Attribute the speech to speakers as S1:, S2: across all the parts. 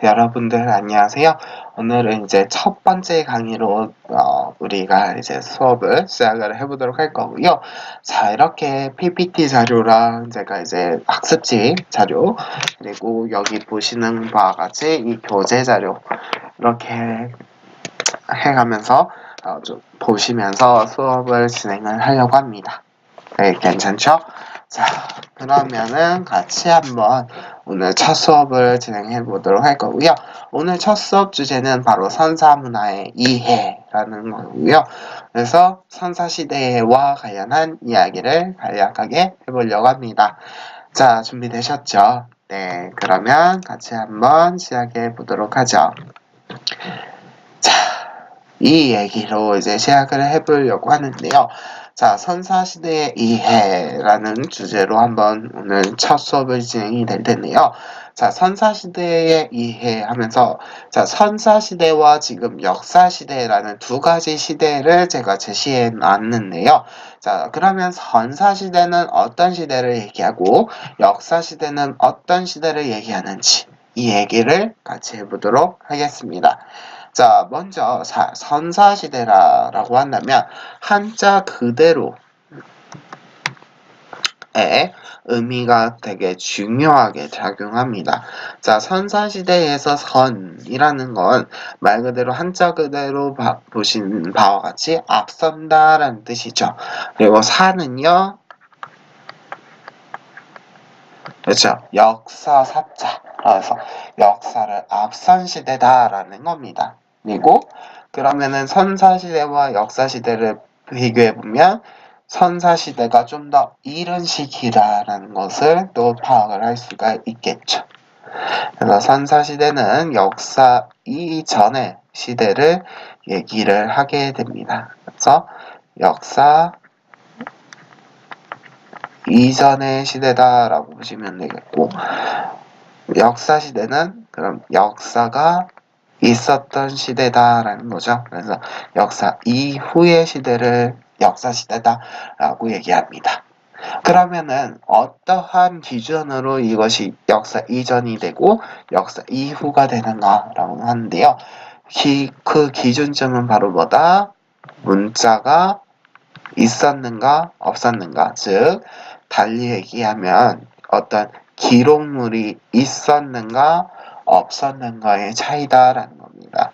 S1: 여러분들 안녕하세요. 오늘은 이제 첫 번째 강의로 우리가 이제 수업을 시작을 해보도록 할 거고요. 자, 이렇게 PPT 자료랑 제가 이제 학습지 자료, 그리고 여기 보시는 바와 같이 이 교재 자료 이렇게 해가면서 좀 보시면서 수업을 진행을 하려고 합니다. 네, 괜찮죠? 자, 그러면은 같이 한번 오늘 첫 수업을 진행해 보도록 할 거고요. 오늘 첫 수업 주제는 바로 선사문화의 이해라는 거고요. 그래서 선사시대와 관련한 이야기를 간략하게 해보려고 합니다. 자, 준비되셨죠? 네, 그러면 같이 한번 시작해 보도록 하죠. 자, 이 얘기로 이제 시작을 해보려고 하는데요. 자, 선사시대의 이해라는 주제로 한번 오늘 첫 수업을 진행이 될 텐데요. 자, 선사시대의 이해 하면서, 자, 선사시대와 지금 역사시대라는 두 가지 시대를 제가 제시해 놨는데요. 자, 그러면 선사시대는 어떤 시대를 얘기하고, 역사시대는 어떤 시대를 얘기하는지, 이 얘기를 같이 해보도록 하겠습니다. 자, 먼저 선사시대라고 한다면 한자 그대로의 의미가 되게 중요하게 작용합니다. 자, 선사시대에서 선이라는 건 말 그대로 한자 그대로 보신 바와 같이 앞선다라는 뜻이죠. 그리고 사는요, 그렇죠. 역사사자. 그래서 역사를 앞선 시대다라는 겁니다. 그리고 그러면은 선사시대와 역사시대를 비교해보면 선사시대가 좀 더 이른 시기다라는 것을 또 파악을 할 수가 있겠죠. 그래서 선사시대는 역사 이전의 시대를 얘기를 하게 됩니다. 그래서 역사 이전의 시대다라고 보시면 되겠고, 역사시대는 그럼 역사가 있었던 시대다라는 거죠. 그래서 역사 이후의 시대를 역사시대다라고 얘기합니다. 그러면은 어떠한 기준으로 이것이 역사 이전이 되고 역사 이후가 되는가라고 하는데요. 그 기준점은 바로 뭐다? 문자가 있었는가 없었는가, 즉 달리 얘기하면 어떤 기록물이 있었는가 없었는가의 차이다라는 겁니다.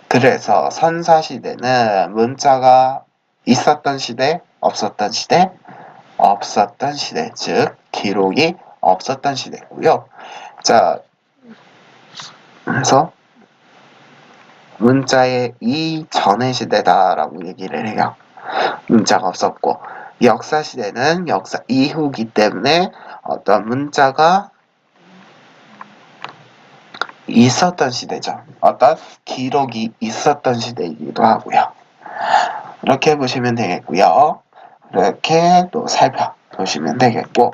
S1: 그래서 선사시대는 문자가 있었던 시대, 없었던 시대, 없었던 시대, 즉 기록이 없었던 시대고요. 자, 그래서 문자의 이전의 시대다라고 얘기를 해요. 문자가 없었고, 역사시대는 역사 이후기 때문에 어떤 문자가 있었던 시대죠. 어떤 기록이 있었던 시대이기도 하고요. 이렇게 보시면 되겠고요. 이렇게 또 살펴보시면 되겠고,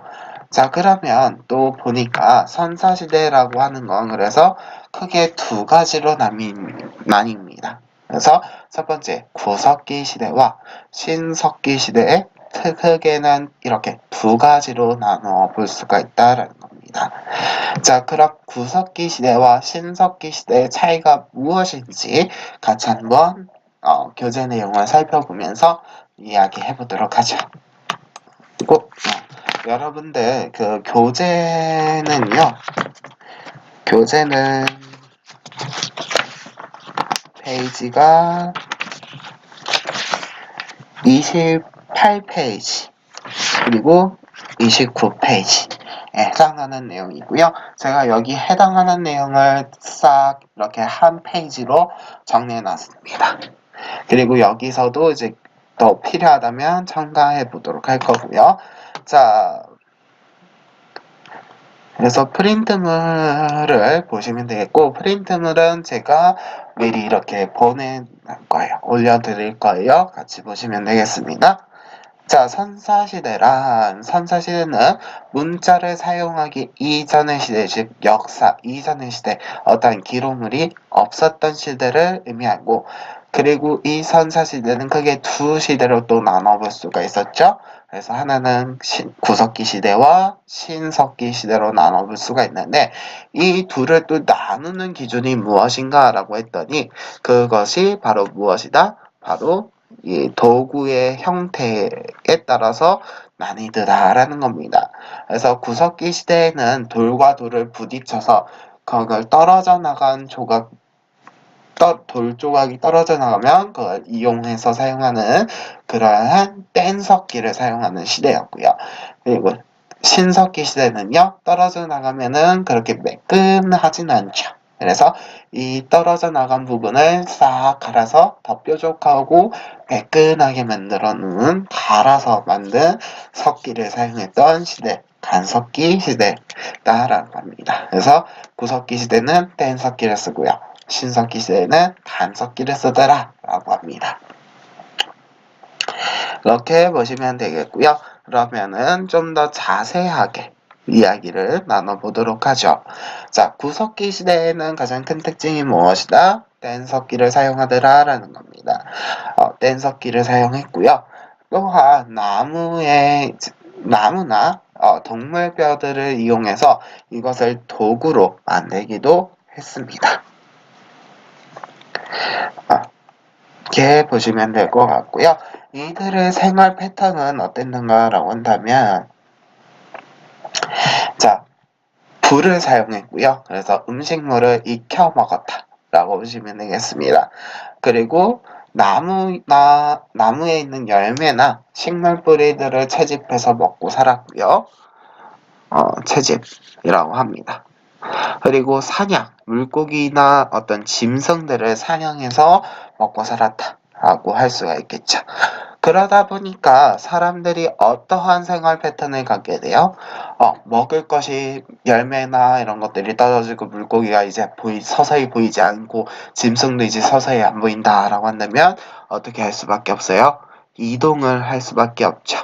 S1: 자, 그러면 또 보니까 선사시대라고 하는 건 그래서 크게 두 가지로 나뉩니다. 그래서 첫 번째 구석기 시대와 신석기 시대의 크게는 이렇게 두 가지로 나누어 볼 수가 있다라는 겁니다. 자, 그럼 구석기 시대와 신석기 시대의 차이가 무엇인지 같이 한번 교재 내용을 살펴보면서 이야기해 보도록 하죠. 그리고 여러분들 그 교재는 페이지가 28페이지 그리고 29페이지에 해당하는 내용이고요. 제가 여기 해당하는 내용을 싹 이렇게 한 페이지로 정리해 놨습니다. 그리고 여기서도 이제 더 필요하다면 첨가해 보도록 할 거고요. 자, 그래서 프린트물을 보시면 되겠고, 프린트물은 제가 미리 이렇게 보낼 거예요. 올려드릴 거예요. 같이 보시면 되겠습니다. 자, 선사시대는 문자를 사용하기 이전의 시대, 즉 역사 이전의 시대, 어떤 기록물이 없었던 시대를 의미하고, 그리고 이 선사시대는 크게 두 시대로 또 나눠볼 수가 있었죠. 그래서 하나는 구석기 시대와 신석기 시대로 나눠볼 수가 있는데, 이 둘을 또 나누는 기준이 무엇인가라고 했더니, 그것이 바로 무엇이다? 바로 이 도구의 형태에 따라서 나뉘더라라는 겁니다. 그래서 구석기 시대에는 돌과 돌을 부딪혀서 그걸 떨어져 나간 돌 조각이 떨어져 나가면 그걸 이용해서 사용하는 그러한 뗀석기를 사용하는 시대였고요. 그리고 신석기 시대는요, 떨어져 나가면은 그렇게 매끈하진 않죠. 그래서 이 떨어져 나간 부분을 싹 갈아서 더 뾰족하고 매끈하게 만들어 놓은 갈아서 만든 석기를 사용했던 시대, 간석기 시대다라고 합니다. 그래서 구석기 시대는 뗀석기를 쓰고요. 신석기 시대에는 간석기를 쓰더라 라고 합니다. 이렇게 보시면 되겠고요. 그러면은 좀 더 자세하게 이야기를 나눠보도록 하죠. 자, 구석기 시대에는 가장 큰 특징이 무엇이다? 뗀석기를 사용하더라 라는 겁니다. 뗀석기를 사용했고요. 또한 나무나 동물 뼈들을 이용해서 이것을 도구로 만들기도 했습니다. 이렇게 보시면 될 것 같고요. 이들의 생활 패턴은 어땠는가라고 한다면, 자, 불을 사용했고요. 그래서 음식물을 익혀 먹었다 라고 보시면 되겠습니다. 그리고 나무에 있는 열매나 식물 뿌리들을 채집해서 먹고 살았고요. 채집이라고 합니다. 그리고 사냥, 물고기나 어떤 짐승들을 사냥해서 먹고 살았다라고 할 수가 있겠죠. 그러다 보니까 사람들이 어떠한 생활 패턴을 갖게 돼요? 먹을 것이 열매나 이런 것들이 떨어지고 물고기가 이제 서서히 보이지 않고 짐승도 이제 서서히 안 보인다라고 한다면 어떻게 할 수밖에 없어요? 이동을 할 수밖에 없죠.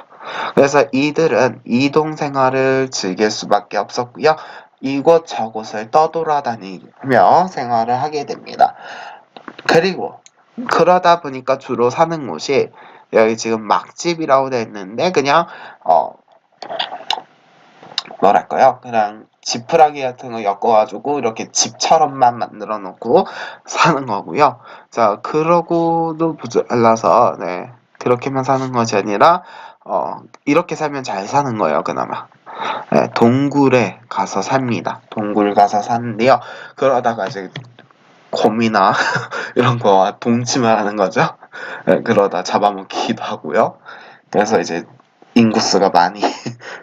S1: 그래서 이들은 이동 생활을 즐길 수밖에 없었고요. 이곳저곳을 떠돌아다니며 생활을 하게 됩니다. 그리고 그러다 보니까 주로 사는 곳이 여기 지금 막집이라고 되어 있는데 그냥 뭐랄까요? 그냥 지푸라기 같은 거 엮어가지고 이렇게 집처럼만 만들어 놓고 사는 거고요. 자, 그러고도 모자라서 네, 그렇게만 사는 것이 아니라 이렇게 살면 잘 사는 거예요, 그나마. 네, 동굴에 가서 삽니다. 동굴 가서 사는데요. 그러다가 이제 곰이나 이런 거와 동침을 하는 거죠. 네, 그러다 잡아먹기도 하고요. 그래서 이제 인구수가 많이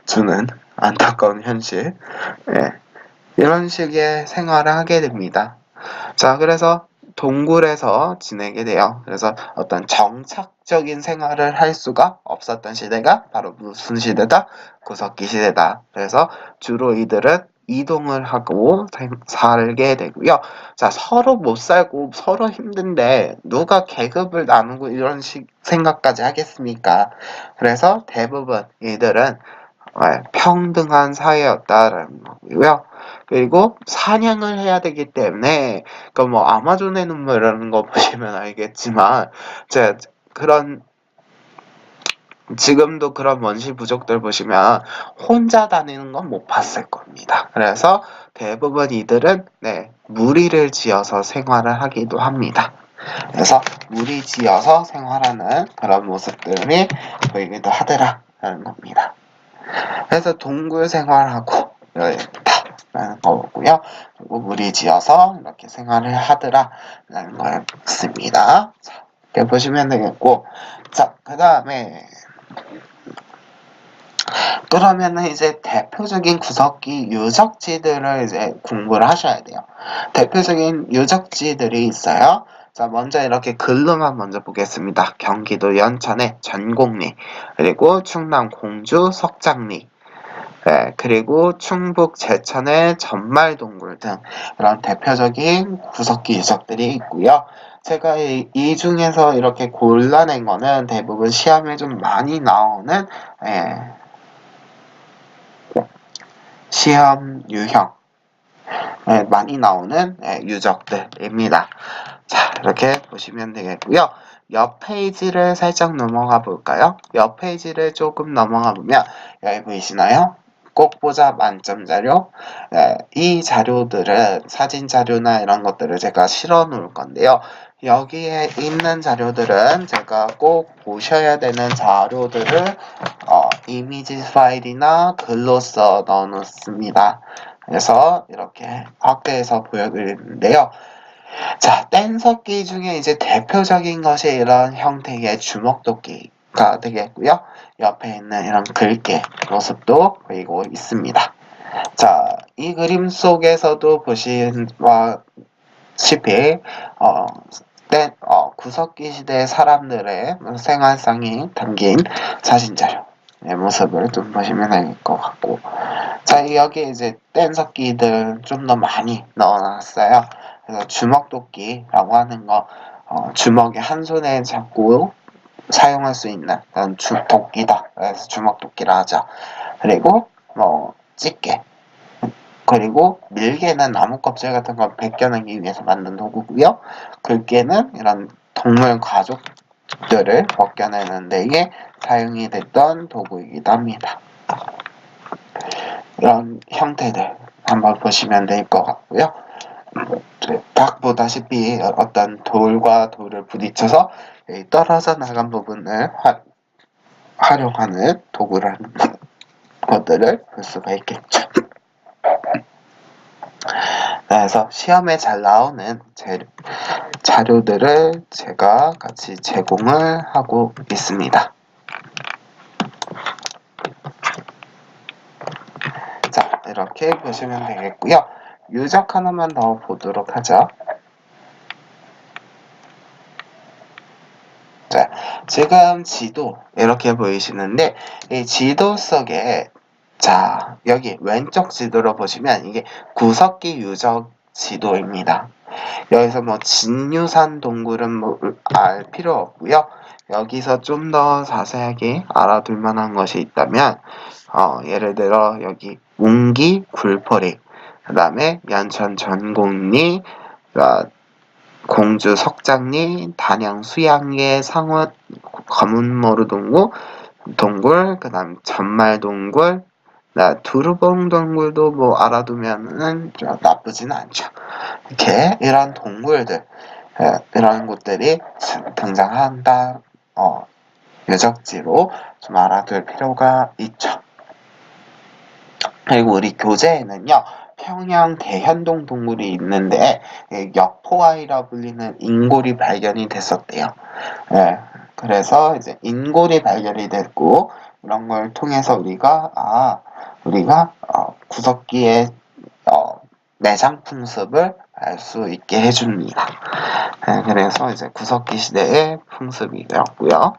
S1: 주는 안타까운 현실. 네, 이런 식의 생활을 하게 됩니다. 자, 그래서 동굴에서 지내게 돼요. 그래서 어떤 정착적인 생활을 할 수가 없었던 시대가 바로 무슨 시대다? 구석기 시대다. 그래서 주로 이들은 이동을 하고 살게 되고요. 자, 서로 못 살고 서로 힘든데 누가 계급을 나누고 이런 생각까지 하겠습니까? 그래서 대부분 이들은 평등한 사회였다라는 거고요. 그리고 사냥을 해야 되기 때문에 뭐 아마존의 눈물이라는 거 보시면 알겠지만 그런 지금도 그런 원시 부족들 보시면 혼자 다니는 건 못 봤을 겁니다. 그래서 대부분 이들은 무리를 지어서 생활을 하기도 합니다. 그래서 무리 지어서 생활하는 그런 모습들이 보이기도 하더라라는 겁니다. 그래서 동굴 생활하고 라는 거고요. 그리고 무리 지어서 이렇게 생활을 하더라라는 거였습니다. 자, 이렇게 보시면 되겠고, 자, 그 다음에 그러면은 이제 대표적인 구석기 유적지들을 이제 공부를 하셔야 돼요. 대표적인 유적지들이 있어요. 자, 먼저 이렇게 글로만 먼저 보겠습니다. 경기도 연천의 전곡리, 그리고 충남 공주 석장리, 네, 그리고 충북 제천의 전말동굴 등 이런 대표적인 구석기 유적들이 있고요. 제가 이 중에서 이렇게 골라낸 거는 대부분 시험에 좀 많이 나오는 예, 시험 유형 많이 나오는 유적들입니다. 자, 이렇게 보시면 되겠고요. 옆 페이지를 살짝 넘어가 볼까요? 옆 페이지를 조금 넘어가 보면 여기 보이시나요? 꼭 보자 만점 자료. 이 자료들은 사진 자료나 이런 것들을 제가 실어 놓을 건데요. 여기에 있는 자료들은 제가 꼭 보셔야 되는 자료들을 이미지 파일이나 글로 써 넣어 놓습니다. 그래서 이렇게 확대해서 보여드리는데요. 자, 뗀석기 중에 이제 대표적인 것이 이런 형태의 주먹도끼가 되겠고요. 옆에 있는 이런 글귀 모습도 보이고 있습니다. 자, 이 그림 속에서도 보시다시피 구석기 시대 사람들의 생활상이 담긴 사진자료의 모습을 좀 보시면 될 것 같고, 자, 여기 이제 뗀석기들 좀 더 많이 넣어놨어요. 그래서 주먹도끼라고 하는 거, 주먹에 한 손에 잡고 사용할 수 있는 그런 도끼다. 그래서 주먹도끼라 하죠. 그리고 집게, 그리고 밀개는 나무 껍질 같은 걸 벗겨내기 위해서 만든 도구고요. 글개는 이런 동물 가죽들을 벗겨내는 데에 사용이 됐던 도구이기도 합니다. 이런 형태들 한번 보시면 될 것 같고요. 딱 보다시피 어떤 돌과 돌을 부딪혀서 떨어져 나간 부분을 활용하는 도구라는 것들을 볼 수가 있겠죠. 그래서 시험에 잘 나오는 자료들을 제가 같이 제공을 하고 있습니다. 자, 이렇게 보시면 되겠고요. 유적 하나만 더 보도록 하죠. 자, 지금 지도 이렇게 보이시는데 이 지도 속에 자, 여기 왼쪽 지도로 보시면 이게 구석기 유적 지도입니다. 여기서 뭐 진유산 동굴은 뭐 알 필요 없고요. 여기서 좀 더 자세하게 알아둘 만한 것이 있다면 예를 들어 여기 웅기 굴포리, 그 다음에 연천 전곡리, 공주 석장리, 단양 수양계, 상원 검은모루 동굴, 그 다음 전말동굴, 두루봉 동굴도 뭐 알아두면은 나쁘지는 않죠. 이렇게 이런 동굴들, 이런 곳들이 등장한다, 유적지로 좀 알아둘 필요가 있죠. 그리고 우리 교재에는요, 평양 대현동 동굴이 있는데 역포아이라 불리는 인골이 발견이 됐었대요. 그래서 이제 인골이 발견이 됐고 이런 걸 통해서 우리가 구석기의 매장 풍습을 알 수 있게 해줍니다. 그래서 이제 구석기 시대의 풍습이었고요.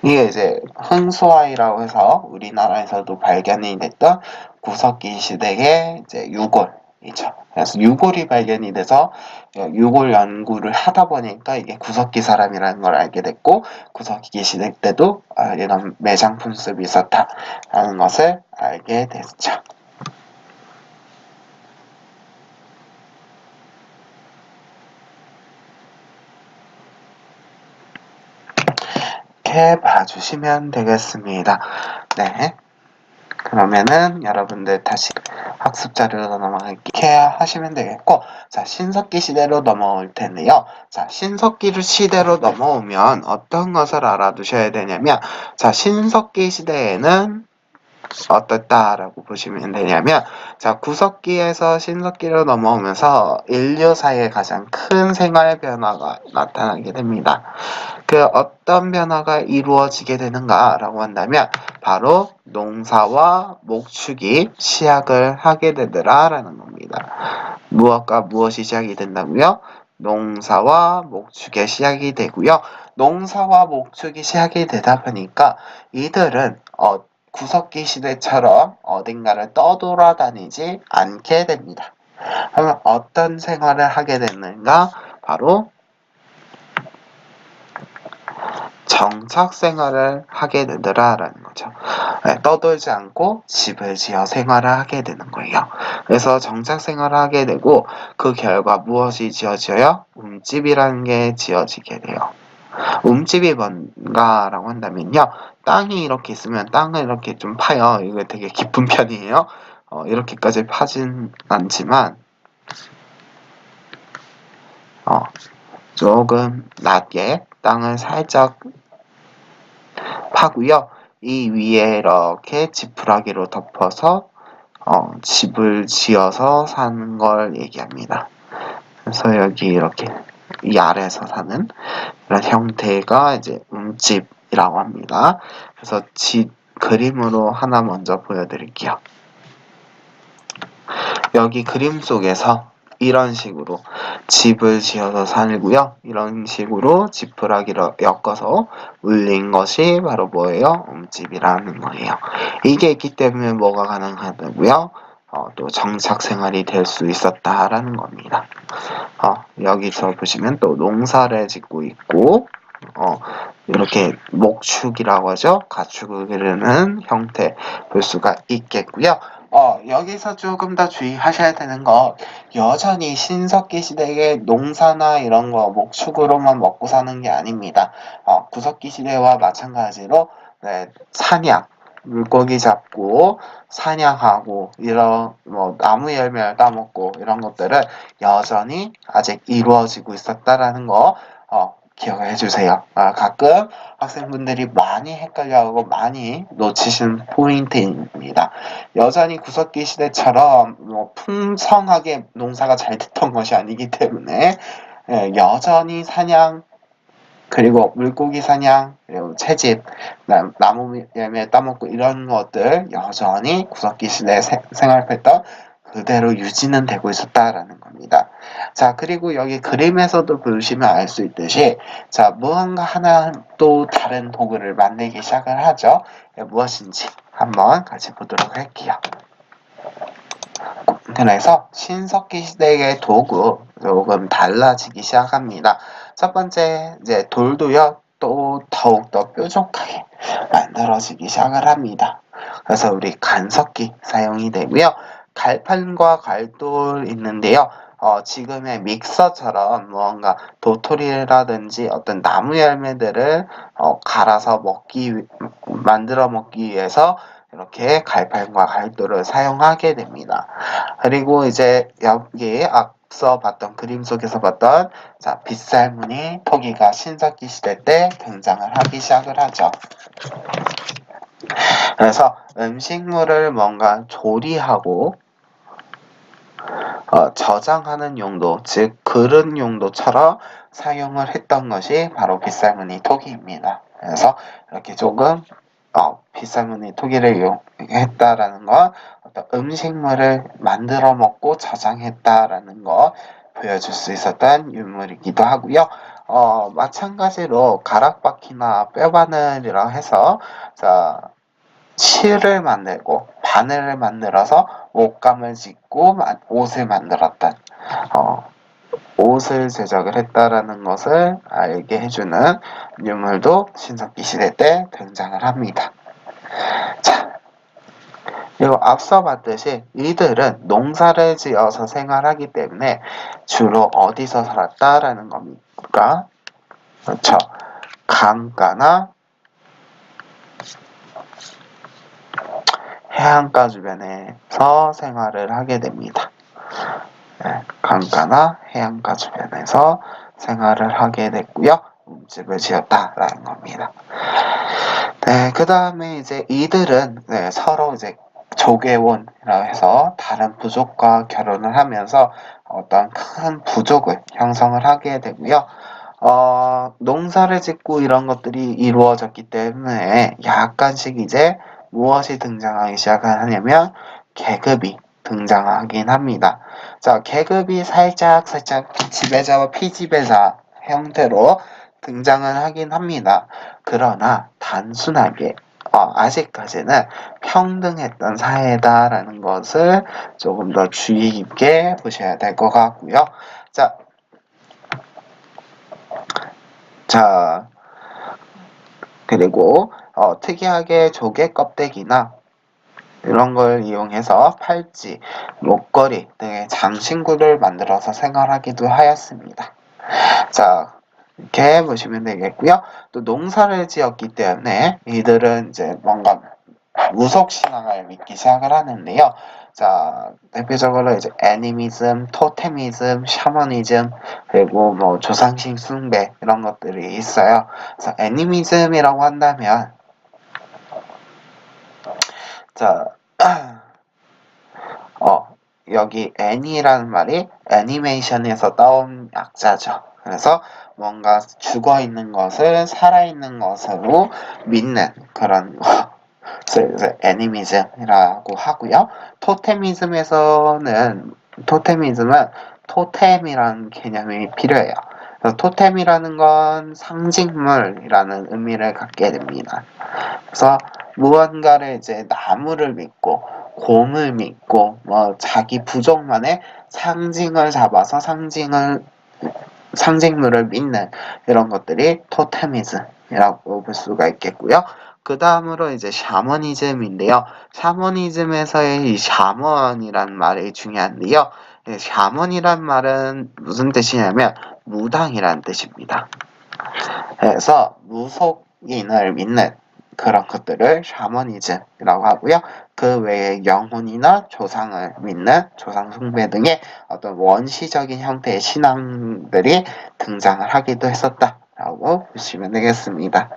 S1: 이게 이제 흥수아이라고 해서 우리나라에서도 발견이 됐던 구석기 시대의 이제 유골이죠. 그래서 유골이 발견이 돼서 유골 연구를 하다 보니까 이게 구석기 사람이라는 걸 알게 됐고 구석기 시대 때도 이런 매장 풍습이 있었다라는 것을 알게 됐죠. 이렇게 봐주시면 되겠습니다. 네. 그러면은 여러분들 다시 학습 자료로 넘어갈게 하시면 되겠고, 자, 신석기 시대로 넘어올 텐데요. 자, 신석기 시대로 넘어오면 어떤 것을 알아두셔야 되냐면, 자, 신석기 시대에는 어떻다라고 보시면 되냐면, 자, 구석기에서 신석기로 넘어오면서 인류사에 가장 큰 생활 변화가 나타나게 됩니다. 그 어떤 변화가 이루어지게 되는가라고 한다면 바로 농사와 목축이 시작을 하게 되더라라는 겁니다. 무엇과 무엇이 시작이 된다고요? 농사와 목축의 시작이 되고요. 농사와 목축이 시작이 되다 보니까 이들은 구석기 시대처럼 어딘가를 떠돌아다니지 않게 됩니다. 그러면 어떤 생활을 하게 됐는가? 바로 정착 생활을 하게 되더라라는 거죠. 떠돌지 않고 집을 지어 생활을 하게 되는 거예요. 그래서 정착 생활을 하게 되고 그 결과 무엇이 지어져요? 움집이라는 게 지어지게 돼요. 움집이 뭔가라고 한다면요. 땅이 이렇게 있으면 땅을 이렇게 좀 파요. 이거 되게 깊은 편이에요. 이렇게까지 파진 않지만 조금 낮게 땅을 살짝 파고요. 이 위에 이렇게 지푸라기로 덮어서 집을 지어서 사는 걸 얘기합니다. 그래서 여기 이렇게 이 아래에서 사는 이런 형태가 이제 움집이라고 합니다. 그래서 그림으로 하나 먼저 보여드릴게요. 여기 그림 속에서 이런 식으로 집을 지어서 살고요. 이런 식으로 지푸라기를 엮어서 울린 것이 바로 뭐예요? 움집이라는 거예요. 이게 있기 때문에 뭐가 가능하다고요? 또 정착 생활이 될 수 있었다라는 겁니다. 여기서 보시면 또 농사를 짓고 있고 이렇게 목축이라고 하죠. 가축을 기르는 형태 볼 수가 있겠고요. 여기서 조금 더 주의하셔야 되는 거, 여전히 신석기 시대의 농사나 이런 거 목축으로만 먹고 사는 게 아닙니다. 구석기 시대와 마찬가지로 사냥, 물고기 잡고 사냥하고 이런 뭐 나무 열매를 따먹고 이런 것들은 여전히 아직 이루어지고 있었다라는 거 기억을 해주세요. 가끔 학생분들이 많이 헷갈려하고 많이 놓치신 포인트입니다. 여전히 구석기 시대처럼 뭐 풍성하게 농사가 잘 됐던 것이 아니기 때문에 여전히 사냥 그리고 물고기 사냥 그리고 채집 나무 열매 따먹고 이런 것들 여전히 구석기 시대에 생활했던 그대로 유지는 되고 있었다라는 겁니다. 자, 그리고 여기 그림에서도 보시면 알 수 있듯이 자, 무언가 하나 또 다른 도구를 만들기 시작을 하죠. 무엇인지 한번 같이 보도록 할게요. 그래서 신석기 시대의 도구 조금 달라지기 시작합니다. 첫 번째 이제 돌도요 또 더욱더 뾰족하게 만들어지기 시작을 합니다. 그래서 우리 간석기 사용이 되고요. 갈판과 갈돌 있는데요. 지금의 믹서처럼 무언가 도토리라든지 어떤 나무 열매들을 갈아서 만들어 먹기 위해서 이렇게 갈판과 갈돌을 사용하게 됩니다. 그리고 이제 여기 앞서 봤던 그림 속에서 봤던 자 빗살무늬 토기가 신석기 시대 때 등장을 하기 시작을 하죠. 그래서 음식물을 뭔가 조리하고 저장하는 용도, 즉 그릇 용도처럼 사용을 했던 것이 바로 빗살무늬 토기입니다. 그래서 이렇게 조금 빗살무늬 토기를 이용했다라는 건 어떤 음식물을 만들어 먹고 저장했다라는 거 보여줄 수 있었던 유물이기도 하고요. 마찬가지로 가락바퀴나 뼈바늘이라 해서 자 실을 만들고 바늘을 만들어서 옷감을 짓고 옷을 만들었던 옷을 제작을 했다라는 것을 알게 해주는 유물도 신석기 시대 때 등장을 합니다. 자, 그리고 앞서 봤듯이 이들은 농사를 지어서 생활하기 때문에 주로 어디서 살았다라는 겁니까? 그렇죠. 강가나 해안가 주변에서 생활을 하게 됩니다. 강가나 해안가 주변에서 생활을 하게 됐고요. 집을 지었다라는 겁니다. 네, 그 다음에 이제 이들은 서로 이제 조계원이라고 해서 다른 부족과 결혼을 하면서 어떤 큰 부족을 형성을 하게 되고요. 농사를 짓고 이런 것들이 이루어졌기 때문에 약간씩 이제 무엇이 등장하기 시작하냐면 계급이 등장하긴 합니다. 자, 계급이 살짝 지배자와 피지배자 형태로 등장은 하긴 합니다. 그러나 단순하게 아직까지는 평등했던 사회다라는 것을 조금 더 주의 깊게 보셔야 될 것 같고요. 자, 그리고 특이하게 조개 껍데기나 이런 걸 이용해서 팔찌, 목걸이 등의 장신구를 만들어서 생활하기도 하였습니다. 자, 이렇게 보시면 되겠고요. 또 농사를 지었기 때문에 이들은 이제 뭔가 무속 신앙을 믿기 시작을 하는데요. 자, 대표적으로 이제 애니미즘, 토테미즘, 샤머니즘, 그리고 뭐 조상신 숭배 이런 것들이 있어요. 그래서 애니미즘이라고 한다면 자, 여기 애니라는 말이 애니메이션에서 따온 약자죠. 그래서 뭔가 죽어 있는 것을 살아 있는 것으로 믿는 그런 거. 그래서 애니미즘이라고 하고요. 토테미즘은 토템이라는 개념이 필요해요. 그래서 토템이라는 건 상징물이라는 의미를 갖게 됩니다. 그래서 무언가를 이제 나무를 믿고 곰을 믿고 뭐 자기 부족만의 상징을 잡아서 상징물을 믿는 이런 것들이 토테미즘이라고 볼 수가 있겠고요. 그 다음으로 이제 샤머니즘인데요. 샤머니즘에서의 이 샤먼이란 말이 중요한데요. 샤먼이란 말은 무슨 뜻이냐면 무당이란 뜻입니다. 그래서 무속인을 믿는 그런 것들을 샤머니즘이라고 하고요. 그 외에 영혼이나 조상을 믿는 조상 숭배 등의 어떤 원시적인 형태의 신앙들이 등장을 하기도 했었다라고 보시면 되겠습니다.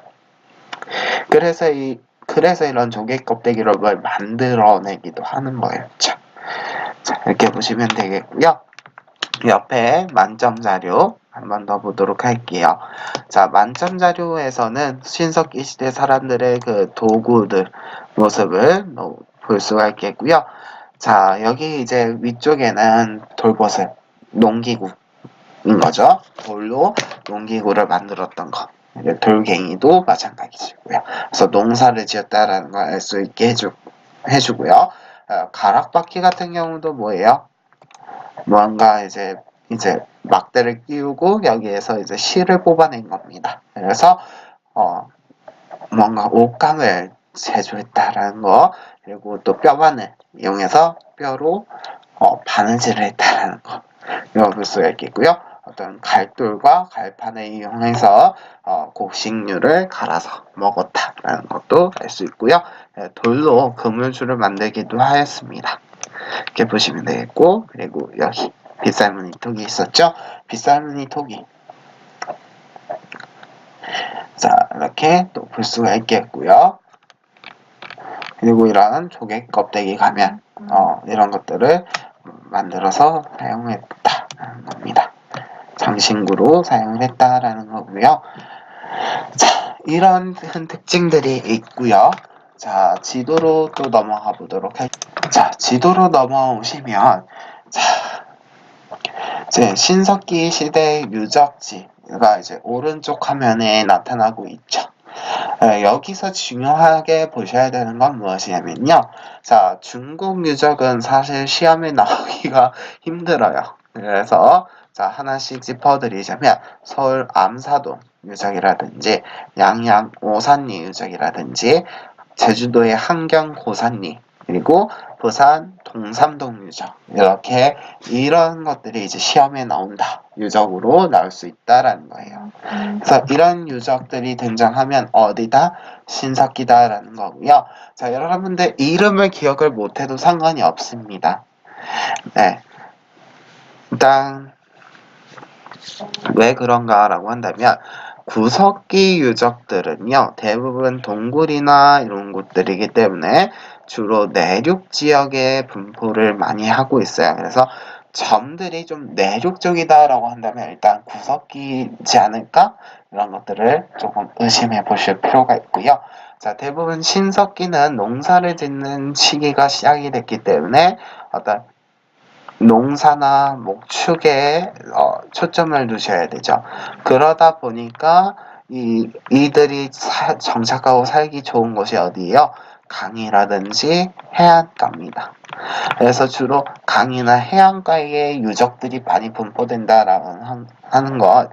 S1: 그래서 이런 조개 껍데기를 만들어내기도 하는 거였죠. 자, 이렇게 보시면 되겠고요. 옆에 만점 자료 한 번 더 보도록 할게요. 자, 만점 자료에서는 신석기 시대 사람들의 그 도구들 모습을 볼 수가 있겠고요. 자, 여기 이제 위쪽에는 돌보습, 농기구인 거죠. 돌로 농기구를 만들었던 거. 돌갱이도 마찬가지고요. 그래서 농사를 지었다라는 걸 알 수 있게 해주고요. 가락바퀴 같은 경우도 뭐예요? 뭔가 이제 막대를 끼우고 여기에서 이제 실을 뽑아낸 겁니다. 그래서 뭔가 옷감을 제조했다라는 거, 그리고 또 뼈바늘 이용해서 뼈로 바느질을 했다라는 거, 이걸 볼 수가 있겠고요. 어떤 갈돌과 갈판을 이용해서 곡식류를 갈아서 먹었다라는 것도 알 수 있고요. 돌로 그물줄을 만들기도 하였습니다. 이렇게 보시면 되겠고, 그리고 여기 빗살무늬 톡이 있었죠? 빗살무늬 톡이 자, 이렇게 또 볼 수가 있겠고요. 그리고 이런 조개 껍데기 가면 이런 것들을 만들어서 사용했다라는 겁니다. 장신구로 사용을 했다라는 거고요. 자, 이런 특징들이 있고요. 자, 지도로 또 넘어가 보도록 할게요. 자, 지도로 넘어오시면 자, 이제 신석기 시대 유적지가 이제 오른쪽 화면에 나타나고 있죠. 여기서 중요하게 보셔야 되는 건 무엇이냐면요. 자, 중국 유적은 사실 시험에 나오기가 힘들어요. 그래서 자, 하나씩 짚어드리자면 서울 암사동 유적이라든지 양양 오산리 유적이라든지 제주도의 한경 고산리 그리고 부산 동삼동 유적 이렇게 이런 것들이 이제 시험에 나온다. 유적으로 나올 수 있다라는 거예요. 그래서 이런 유적들이 등장하면 어디다? 신석기다라는 거고요. 자, 여러분들 이름을 기억을 못해도 상관이 없습니다. 네. 일단 왜 그런가라고 한다면 구석기 유적들은요 대부분 동굴이나 이런 곳들이기 때문에 주로 내륙 지역에 분포를 많이 하고 있어요. 그래서 점들이 좀 내륙 쪽이다라고 한다면 일단 구석기지 않을까? 이런 것들을 조금 의심해 보실 필요가 있고요. 자, 대부분 신석기는 농사를 짓는 시기가 시작이 됐기 때문에 어떤 농사나 목축에 초점을 두셔야 되죠. 그러다 보니까 이들이 정착하고 살기 좋은 곳이 어디예요? 강이라든지 해안가입니다. 그래서 주로 강이나 해안가에 유적들이 많이 분포된다라고 하는 것,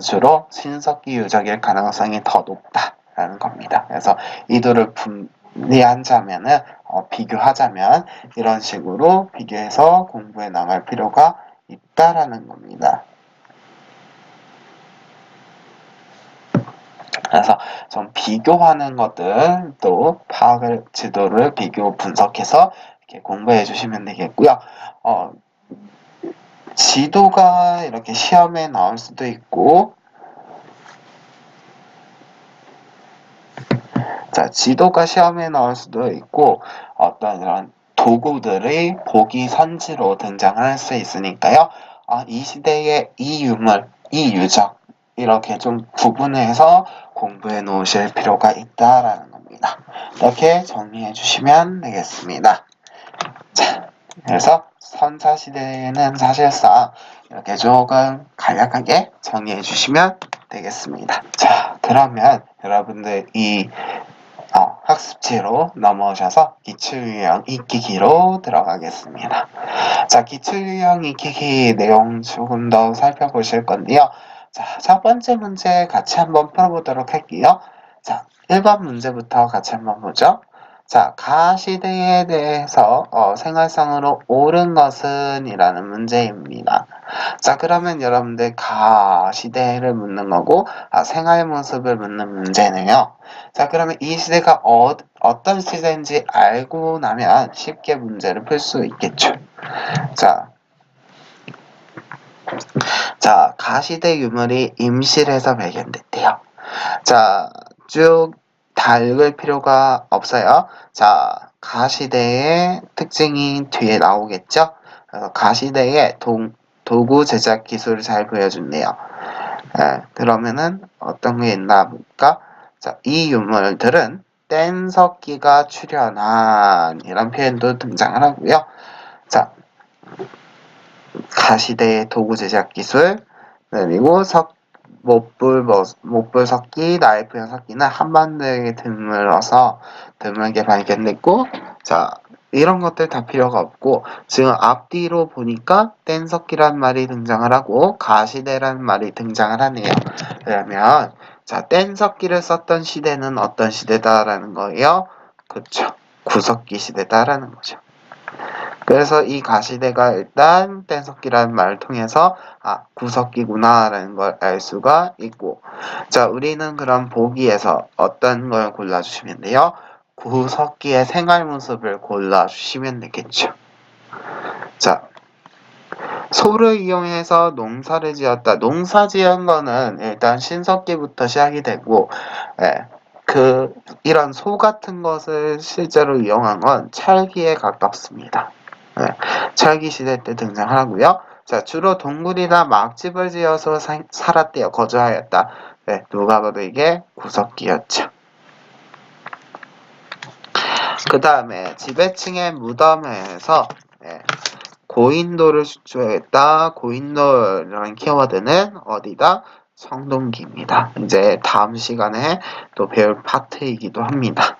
S1: 주로 신석기 유적일 가능성이 더 높다라는 겁니다. 그래서 이들을 분리하자면은 비교하자면 이런 식으로 비교해서 공부해 나갈 필요가 있다라는 겁니다. 그래서 좀 비교하는 것들 또 파악을 지도를 비교 분석해서 이렇게 공부해 주시면 되겠고요. 지도가 이렇게 시험에 나올 수도 있고, 자, 지도가 시험에 나올 수도 있고, 어떤 이런 도구들이 보기 선지로 등장할 수 있으니까요. 이 시대의 이 유물, 이 유적, 이렇게 좀 구분해서 공부해 놓으실 필요가 있다라는 겁니다. 이렇게 정리해 주시면 되겠습니다. 자, 그래서 선사시대는 사실상 이렇게 조금 간략하게 정리해 주시면 되겠습니다. 자, 그러면 여러분들 이 학습지로 넘어오셔서 기출유형 익히기로 들어가겠습니다. 자, 기출유형 익히기 내용 조금 더 살펴보실 건데요. 자, 첫 번째 문제 같이 한번 풀어보도록 할게요. 자, 1번 문제부터 같이 한번 보죠. 자, 가시대에 대해서 생활상으로 옳은 것은 이라는 문제입니다. 자, 그러면 여러분들 가시대를 묻는 거고 생활 모습을 묻는 문제네요. 자, 그러면 이 시대가 어떤 시대인지 알고 나면 쉽게 문제를 풀 수 있겠죠. 자, 가시대 유물이 임실에서 발견됐대요. 자, 쭉 다 읽을 필요가 없어요. 자, 가시대의 특징이 뒤에 나오겠죠? 그래서 가시대의 도구 제작 기술을 잘 보여준대요. 그러면은 어떤 게 있나 볼까? 자, 이 유물들은 뗀석기가 출현한 이런 표현도 등장을 하고요. 자, 가시대의 도구 제작 기술, 그리고 못불 석기, 나이프형 석기는 한반도에 드물게 발견됐고, 자, 이런 것들 다 필요가 없고, 지금 앞뒤로 보니까 뗀석기란 말이 등장을 하고, 가시대란 말이 등장을 하네요. 그러면, 자, 뗀석기를 썼던 시대는 어떤 시대다라는 거예요? 그쵸. 구석기 시대다라는 거죠. 그래서 이 가시대가 일단 뗀석기라는 말을 통해서 구석기구나 라는 걸 알 수가 있고, 자, 우리는 그럼 보기에서 어떤 걸 골라주시면 돼요? 구석기의 생활 모습을 골라주시면 되겠죠. 자, 소를 이용해서 농사를 지었다. 농사 지은 거는 일단 신석기부터 시작이 되고, 이런 소 같은 것을 실제로 이용한 건 찰기에 가깝습니다. 찰기 시대 때 등장하고요. 자, 주로 동굴이나 막집을 지어서 살았대요. 거주하였다. 누가 봐도 이게 구석기였죠. 그 다음에 지배층의 무덤에서 고인돌을 수출했다. 고인돌이라는 키워드는 어디다? 청동기입니다. 이제 다음 시간에 또 배울 파트이기도 합니다.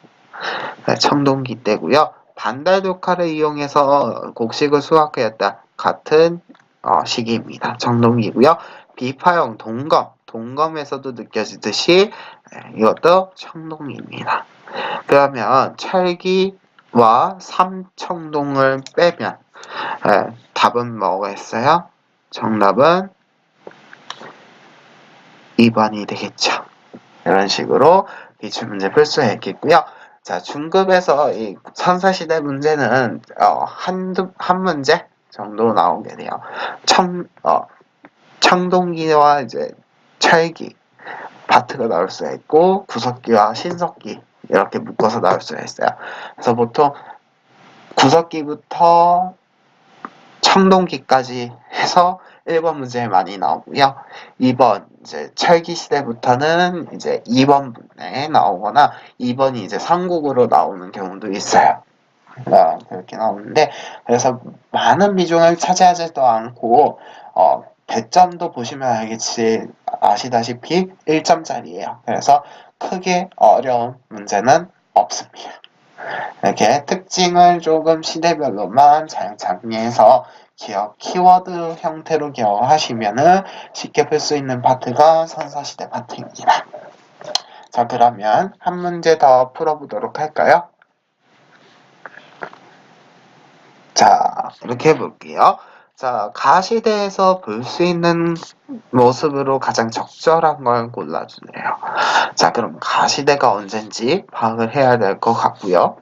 S1: 청동기 때고요. 반달독화를 이용해서 곡식을 수확하였다. 같은 시기입니다. 청동기고요. 비파형 동검에서도 느껴지듯이 이것도 청동기입니다. 그러면 찰기와 삼청동을 빼면 답은 뭐겠어요? 정답은 2번이 되겠죠. 이런 식으로 기출문제 풀 수 있겠고요. 자, 중급에서 이 선사시대 문제는 한 문제 정도 나오게 돼요. 청동기와 이제 찰기 파트가 나올 수가 있고 구석기와 신석기 이렇게 묶어서 나올 수가 있어요. 그래서 보통 구석기부터 청동기까지 해서 1번 문제에 많이 나오고요. 2번 이제 철기 시대부터는 이제 2번 문제에 나오거나 2번이 이제 삼국으로 나오는 경우도 있어요. 그렇게 나오는데, 그래서 많은 비중을 차지하지도 않고 배점도 보시면 아시다시피 1점짜리예요. 그래서 크게 어려운 문제는 없습니다. 이렇게 특징을 조금 시대별로만 잘 정리해서 키워드 형태로 기억하시면은 쉽게 풀 수 있는 파트가 선사시대 파트입니다. 자, 그러면 한 문제 더 풀어보도록 할까요? 자, 이렇게 해볼게요. 자, 가시대에서 볼 수 있는 모습으로 가장 적절한 걸 골라주네요. 자, 그럼 가시대가 언젠지 파악을 해야 될 것 같고요.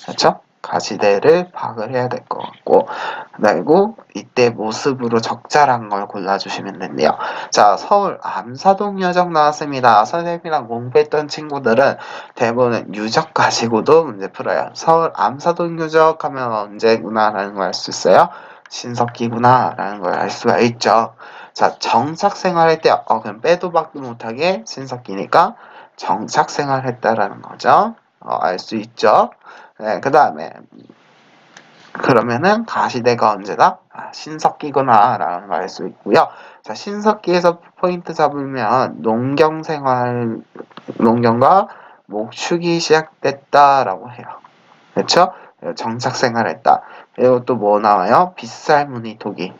S1: 그렇죠? 가시대를 파악을 해야 될 것 같고, 그리고 이때 모습으로 적절한 걸 골라주시면 된대요. 자, 서울 암사동 유적 나왔습니다. 선생님이랑 공부했던 친구들은 대부분 유적 가지고도 문제 풀어요. 서울 암사동 유적 하면 언제구나 라는 걸 알 수 있어요. 신석기구나 라는 걸 알 수가 있죠. 자, 정착생활할 때 그럼 빼도 박도 못하게 신석기니까 정착생활 했다라는 거죠. 알 수 있죠. 네, 그 다음에 그러면은 가시대가 언제다? 신석기구나 라는 걸 알 수 있고요. 자, 신석기에서 포인트 잡으면 농경과 목축이 시작됐다라고 해요. 그렇죠? 정착생활했다. 그리고 또 뭐 나와요? 빗살무늬 토기.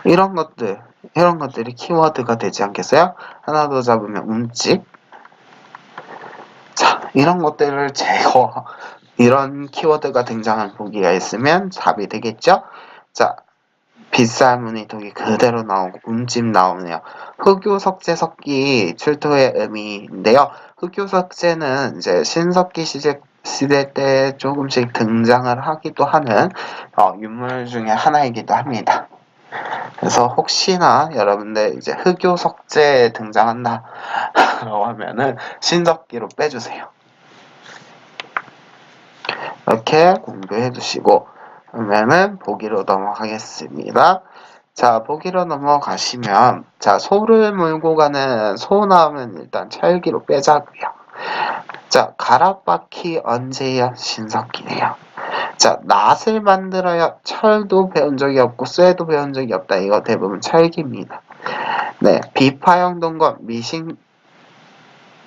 S1: 이런 것들이 키워드가 되지 않겠어요? 하나 더 잡으면 움집. 자, 이런 것들을 이런 키워드가 등장한 보기가 있으면 답이 되겠죠? 자, 빗살무늬 독이 그대로 나오고 움집 나오네요. 흑요석재 석기 출토의 의미인데요. 흑요석재는 이제 신석기 시대 때 조금씩 등장을 하기도 하는 유물 중에 하나이기도 합니다. 그래서 혹시나 여러분들 이제 흑요석재 등장한다 라고 하면은 신석기로 빼주세요. 이렇게 공부해 두시고, 그러면은 보기로 넘어가겠습니다. 자, 보기로 넘어가시면, 자, 소를 몰고 가는 소 나오면 일단 찰기로 빼자고요. 자, 가락바퀴 언제야? 신석기네요. 자, 낫을 만들어야 철도 배운 적이 없고 쇠도 배운 적이 없다. 이거 대부분 찰기입니다. 네, 비파형 동건 미신,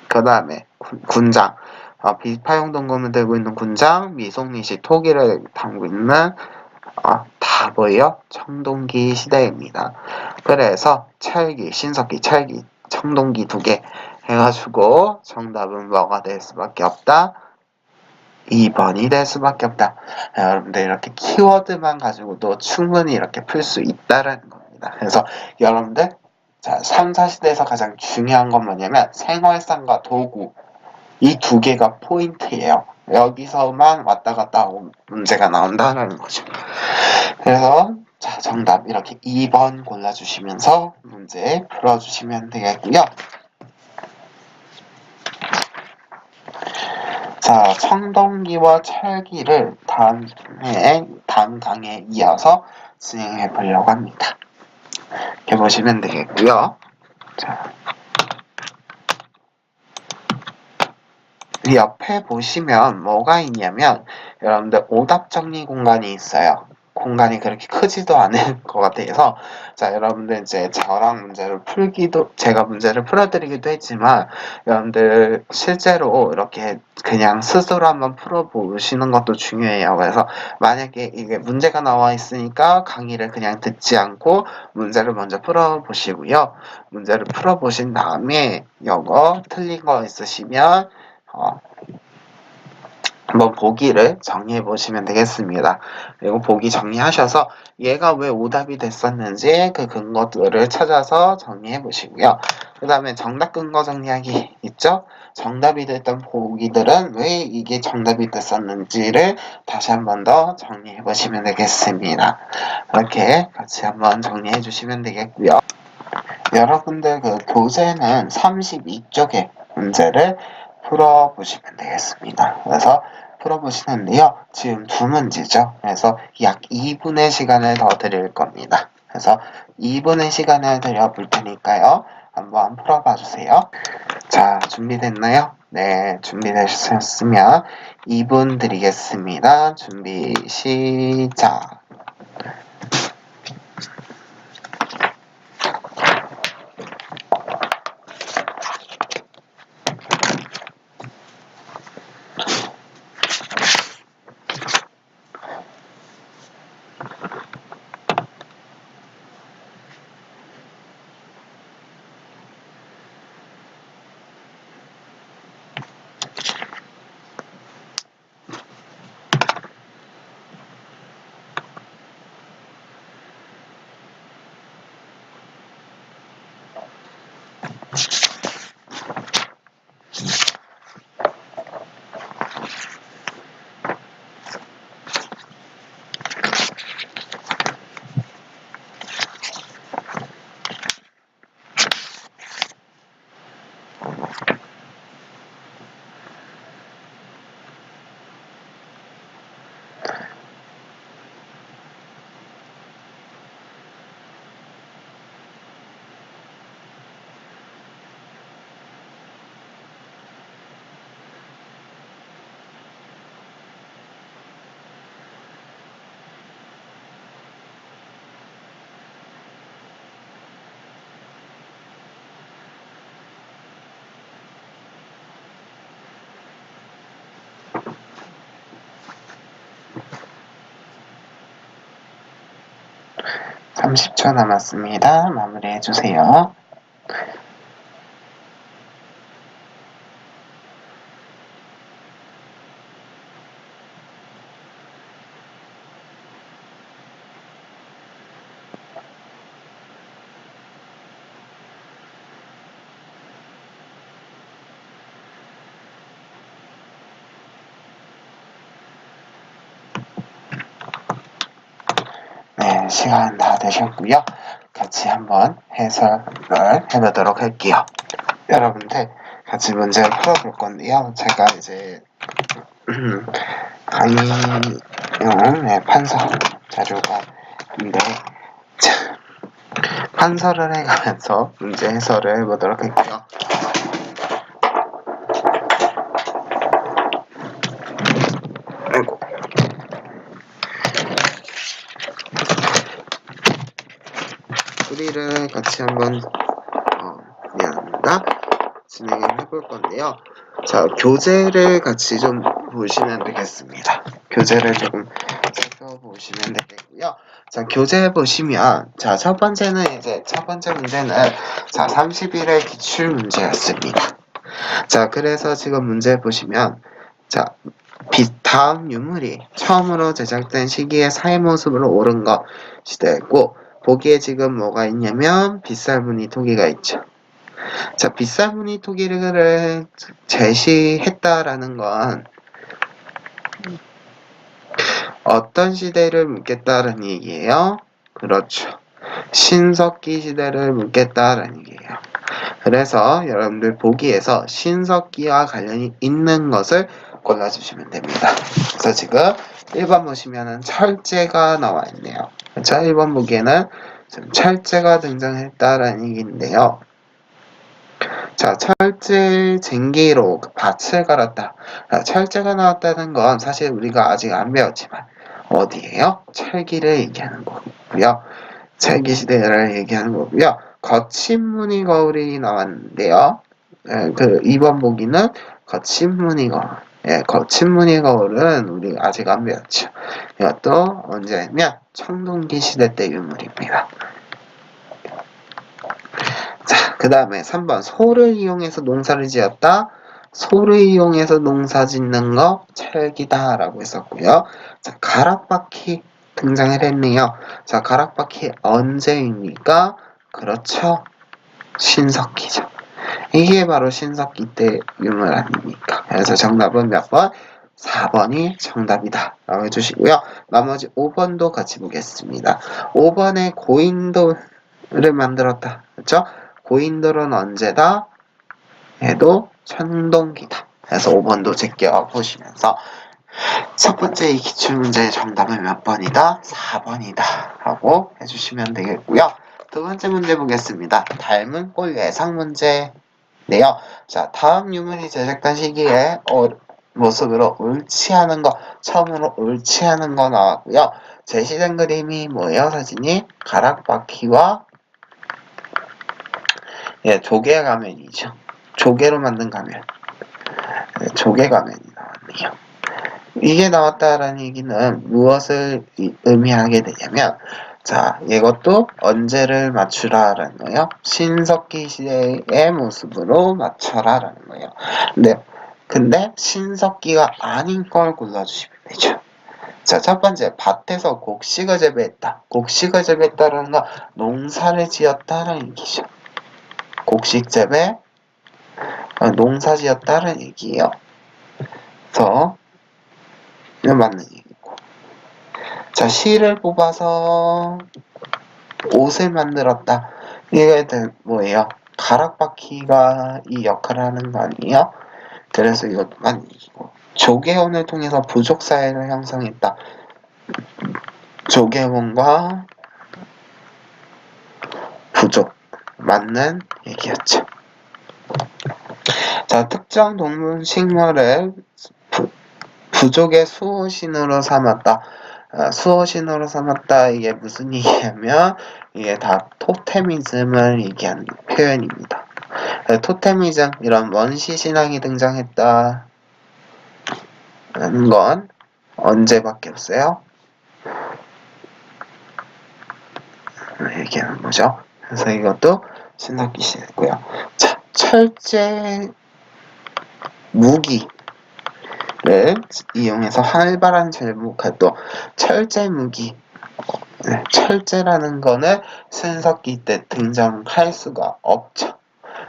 S1: 그 다음에 군장. 비파형 동검을 들고 있는 군장, 미송미시 토기를 담고 있는 다 뭐예요? 청동기 시대입니다. 그래서 찰기, 신석기, 찰기, 청동기 2개 해가지고 정답은 뭐가 될 수밖에 없다? 2번이 될 수밖에 없다. 여러분들 이렇게 키워드만 가지고도 충분히 이렇게 풀 수 있다라는 겁니다. 그래서 여러분들 자, 3, 4시대에서 가장 중요한 건 뭐냐면 생활상과 도구 이 2개가 포인트예요. 여기서만 왔다 갔다 하고 문제가 나온다는 거죠. 그래서 자, 정답 이렇게 2번 골라주시면서 문제 풀어주시면 되겠고요. 자, 청동기와 찰기를 다음 강에 이어서 진행해 보려고 합니다. 이렇게 보시면 되겠고요. 자, 옆에 보시면 뭐가 있냐면 여러분들 오답 정리 공간이 있어요. 공간이 그렇게 크지도 않을 것 같아서 자, 여러분들 이제 저랑 제가 문제를 풀어드리기도 했지만 여러분들 실제로 이렇게 그냥 스스로 한번 풀어보시는 것도 중요해요. 그래서 만약에 이게 문제가 나와 있으니까 강의를 그냥 듣지 않고 문제를 먼저 풀어보시고요. 문제를 풀어보신 다음에 이거 틀린 거 있으시면 한번 보기를 정리해 보시면 되겠습니다. 그리고 보기 정리하셔서 얘가 왜 오답이 됐었는지 그 근거들을 찾아서 정리해 보시고요. 그 다음에 정답 근거 정리하기 있죠? 정답이 됐던 보기들은 왜 이게 정답이 됐었는지를 다시 한번 더 정리해 보시면 되겠습니다. 이렇게 같이 한번 정리해 주시면 되겠고요. 여러분들 그 교재는 32쪽의 문제를 풀어보시면 되겠습니다. 그래서 풀어보시는데요. 지금 두 문제죠. 그래서 약 2분의 시간을 더 드릴 겁니다. 그래서 2분의 시간을 드려볼 테니까요. 한번 풀어봐 주세요. 자, 준비됐나요? 네, 준비되셨으면 2분 드리겠습니다. 준비, 시작. 네, 30초 남았습니다. 마무리해주세요. 네, 시간 다 되셨고요. 같이 한번 해설을 해보도록 할게요. 여러분들 같이 문제를 풀어볼 건데요. 제가 이제 강의용 판서 자료가 있는데 판서를 해가면서 문제 해설을 해보도록 할게요. 아이고. 소리를 같이 한번 미안합니다. 진행을 해볼 건데요. 자, 교재를 같이 좀 보시면 되겠습니다. 교재를 조금 살펴보시면 되겠고요. 자, 교재 보시면, 자, 첫 번째 문제는, 자, 30일의 기출 문제였습니다. 자, 그래서 지금 문제 보시면, 자, 다음 유물이 처음으로 제작된 시기의 사회 모습으로 옳은 것이 되고, 보기에 지금 뭐가 있냐면, 빗살무늬 토기가 있죠. 자, 빗살무늬 토기를 제시했다라는 건 어떤 시대를 묻겠다라는 얘기예요? 그렇죠. 신석기 시대를 묻겠다라는 얘기예요. 그래서 여러분들 보기에서 신석기와 관련이 있는 것을 골라주시면 됩니다. 그래서 지금 1번 보시면은 철제가 나와 있네요. 그렇죠? 1번 보기에는 지금 철제가 등장했다라는 얘기인데요. 자, 철제 쟁기로 밭을 갈았다. 자, 철제가 나왔다는 건 사실 우리가 아직 안 배웠지만 어디예요? 철기를 얘기하는 거고요. 철기 시대를 얘기하는 거고요. 거친 무늬 거울이 나왔는데요. 그 2번 보기는 거친 무늬 거울. 거친 무늬 거울은 우리 아직 안 배웠죠. 이것도 언제냐면 청동기 시대 때 유물입니다. 자, 그 다음에 3번 소를 이용해서 농사를 지었다. 소를 이용해서 농사 짓는 거 철기다 라고 했었고요. 자, 가락바퀴 등장을 했네요. 자, 가락바퀴 언제입니까? 그렇죠. 신석기죠. 이게 바로 신석기 때 유물 아닙니까? 그래서 정답은 몇 번? 4번이 정답이다 라고 해주시고요. 나머지 5번도 같이 보겠습니다. 5번에 고인돌을 만들었다. 그렇죠? 고인돌은 언제다? 해도 천동기다. 그래서 5번도 제껴 보시면서 첫 번째 이 기출문제의 정답은 몇 번이다? 4번이다 라고 해주시면 되겠고요. 두 번째 문제 보겠습니다. 닮은 꼴 예상 문제인데요. 자, 다음 유물이 제작된 시기에 모습으로 옳지 않은 거, 처음으로 옳지 않은 거 나왔고요. 제시된 그림이 뭐예요? 사진이 가락바퀴와 조개 가면이죠. 조개로 만든 가면. 조개 가면이 나왔네요. 이게 나왔다라는 얘기는 무엇을 의미하게 되냐면, 자, 이것도 언제를 맞추라라는 거예요. 신석기 시대의 모습으로 맞춰라라는 거예요. 근데 신석기가 아닌 걸 골라주시면 되죠. 자, 첫 번째, 밭에서 곡식을 재배했다. 곡식을 재배했다라는 건 농사를 지었다라는 얘기죠. 곡식 재배, 농사 지었다라는 얘기예요. 그래서 이건 맞는 얘기고. 자, 실을 뽑아서 옷을 만들었다. 이게 뭐예요? 가락바퀴가 이 역할을 하는 거 아니에요? 그래서 이것도 맞는 얘기고. 조개원을 통해서 부족사회를 형성했다. 조개원과 부족. 맞는 얘기였죠. 자, 특정 동물 식물을 부족의 수호신으로 삼았다. 수호신으로 삼았다. 이게 무슨 얘기냐면 이게 다 토테미즘을 얘기하는 표현입니다. 토테미즘, 이런 원시 신앙이 등장했다. 라는 건 언제밖에 없어요? 얘기하는 거죠. 그래서 이것도 신석기 시대고요. 자, 철제 무기를 이용해서 활발한 제목 활동. 철제 무기. 철제라는 거는 신석기 때 등장할 수가 없죠.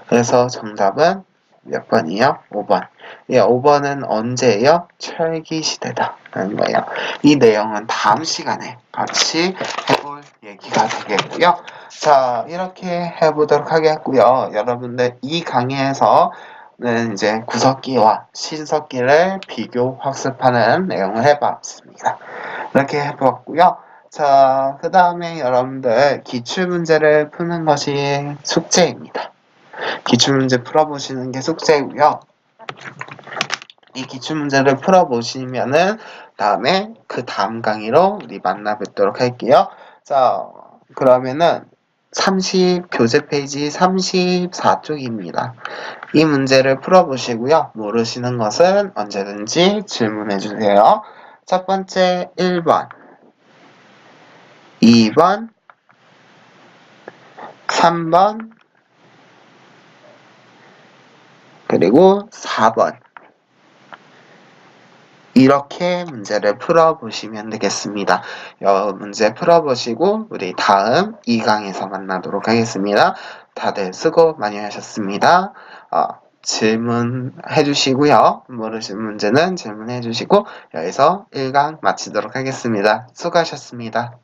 S1: 그래서 정답은 몇 번이요? 5번. 5번은 언제예요? 철기 시대다 라는 거예요. 이 내용은 다음 시간에 같이 해볼 얘기가 되겠고요. 자, 이렇게 해보도록 하겠고요. 여러분들 이 강의에서는 이제 구석기와 신석기를 비교 학습하는 내용을 해봤습니다. 이렇게 해보았고요. 자, 그 다음에 여러분들 기출문제를 푸는 것이 숙제입니다. 기출문제 풀어보시는 게 숙제고요. 이 기출문제를 풀어보시면은 다음에 그 다음 강의로 우리 만나 뵙도록 할게요. 자, 그러면은 교재 페이지 34쪽입니다. 이 문제를 풀어보시고요. 모르시는 것은 언제든지 질문해주세요. 첫 번째 1번, 2번, 3번, 그리고 4번. 이렇게 문제를 풀어보시면 되겠습니다. 문제 풀어보시고 우리 다음 2강에서 만나도록 하겠습니다. 다들 수고 많이 하셨습니다. 질문해 주시고요. 모르신 문제는 질문해 주시고 여기서 1강 마치도록 하겠습니다. 수고하셨습니다.